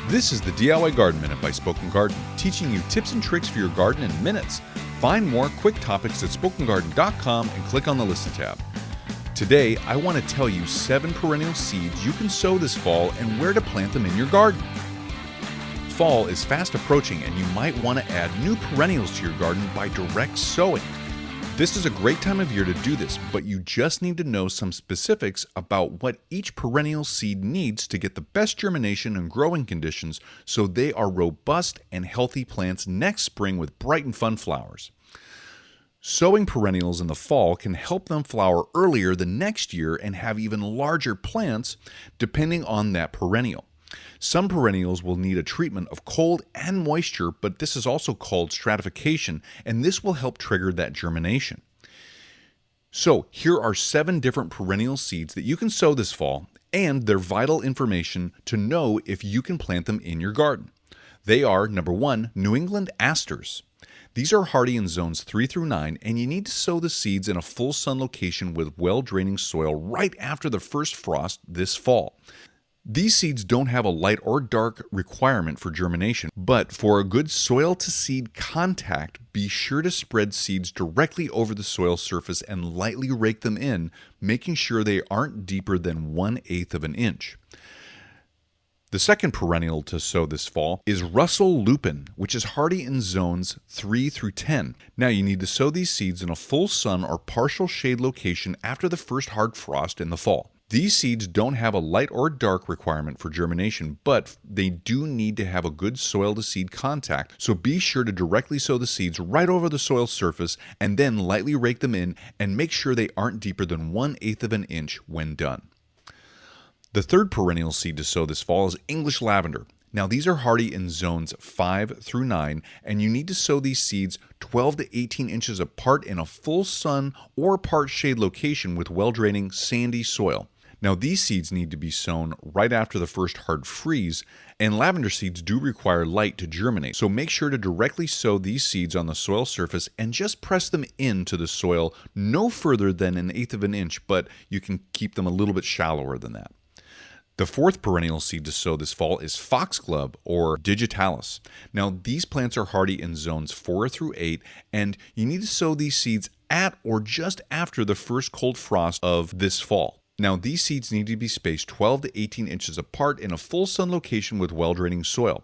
This is the DIY Garden Minute by Spoken Garden, teaching you tips and tricks for your garden in minutes. Find more quick topics at spokengarden.com and click on the Listen tab. Today, I want to tell you 7 perennial seeds you can sow this fall and where to plant them in your garden. Fall is fast approaching and you might want to add new perennials to your garden by direct sowing. This is a great time of year to do this, but you just need to know some specifics about what each perennial seed needs to get the best germination and growing conditions so they are robust and healthy plants next spring with bright and fun flowers. Sowing perennials in the fall can help them flower earlier the next year and have even larger plants depending on that perennial. Some perennials will need a treatment of cold and moisture, but this is also called stratification, and this will help trigger that germination. So here are 7 different perennial seeds that you can sow this fall, and they're vital information to know if you can plant them in your garden. They are, number 1, New England asters. These are hardy in zones 3 through 9, and you need to sow the seeds in a full sun location with well-draining soil right after the first frost this fall. These seeds don't have a light or dark requirement for germination, but for a good soil-to-seed contact, be sure to spread seeds directly over the soil surface and lightly rake them in, making sure they aren't deeper than 1/8 of an inch. The second perennial to sow this fall is Russell lupin, which is hardy in zones 3 through 10. Now you need to sow these seeds in a full sun or partial shade location after the first hard frost in the fall. These seeds don't have a light or dark requirement for germination, but they do need to have a good soil-to-seed contact, so be sure to directly sow the seeds right over the soil surface and then lightly rake them in and make sure they aren't deeper than 1/8 of an inch when done. The third perennial seed to sow this fall is English lavender. Now these are hardy in zones 5 through 9, and you need to sow these seeds 12 to 18 inches apart in a full sun or part shade location with well-draining sandy soil. Now these seeds need to be sown right after the first hard freeze, and lavender seeds do require light to germinate, so make sure to directly sow these seeds on the soil surface and just press them into the soil no further than 1/8 of an inch, but you can keep them a little bit shallower than that. The fourth perennial seed to sow this fall is foxglove or digitalis. Now these plants are hardy in zones 4 through 8, and you need to sow these seeds at or just after the first cold frost of this fall. Now these seeds need to be spaced 12 to 18 inches apart in a full sun location with well-draining soil.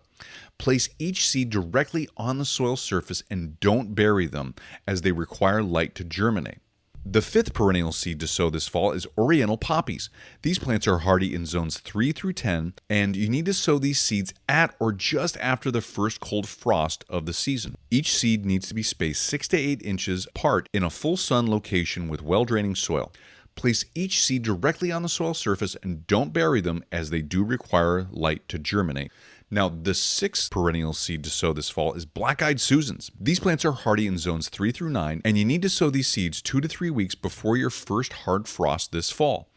Place each seed directly on the soil surface and don't bury them, as they require light to germinate. The fifth perennial seed to sow this fall is oriental poppies. These plants are hardy in zones 3 through 10, and you need to sow these seeds at or just after the first cold frost of the season. Each seed needs to be spaced 6 to 8 inches apart in a full sun location with well-draining soil. Place each seed directly on the soil surface and don't bury them, as they do require light to germinate. Now, the sixth perennial seed to sow this fall is black-eyed Susans. These plants are hardy in zones 3 through 9, and you need to sow these seeds 2 to 3 weeks before your first hard frost this fall.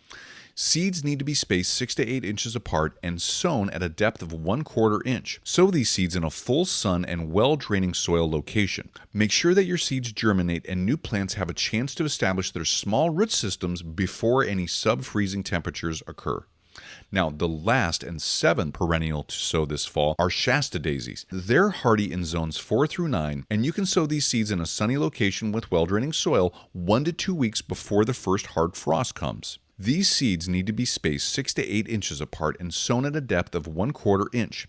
Seeds need to be spaced 6 to 8 inches apart and sown at a depth of 1/4 inch. Sow these seeds in a full sun and well-draining soil location. Make sure that your seeds germinate and new plants have a chance to establish their small root systems before any sub-freezing temperatures occur. Now, the last and 7th perennial to sow this fall are Shasta daisies. They're hardy in zones 4 through 9, and you can sow these seeds in a sunny location with well-draining soil 1 to 2 weeks before the first hard frost comes. These seeds need to be spaced 6 to 8 inches apart and sown at a depth of 1/4 inch.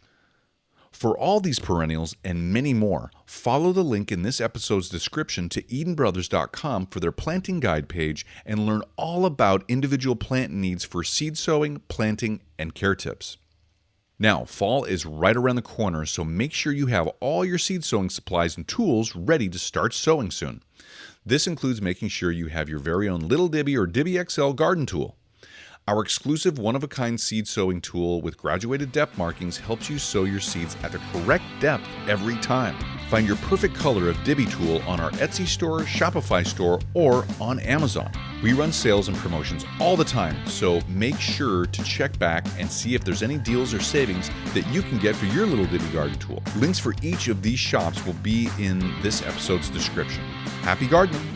For all these perennials and many more, follow the link in this episode's description to EdenBrothers.com for their planting guide page and learn all about individual plant needs for seed sowing, planting, and care tips. Now, fall is right around the corner, so make sure you have all your seed sowing supplies and tools ready to start sowing soon. This includes making sure you have your very own Little Dibby or Dibby XL garden tool. Our exclusive one-of-a-kind seed sowing tool with graduated depth markings helps you sow your seeds at the correct depth every time. Find your perfect color of Dibby tool on our Etsy store, Shopify store, or on Amazon. We run sales and promotions all the time, so make sure to check back and see if there's any deals or savings that you can get for your Little Dibby garden tool. Links for each of these shops will be in this episode's description. Happy gardening!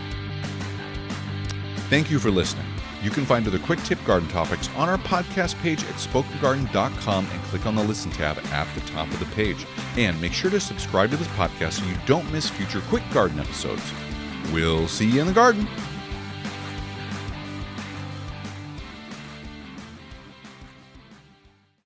Thank you for listening. You can find other quick tip garden topics on our podcast page at spokengarden.com and click on the Listen tab at the top of the page. And make sure to subscribe to this podcast so you don't miss future quick garden episodes. We'll see you in the garden.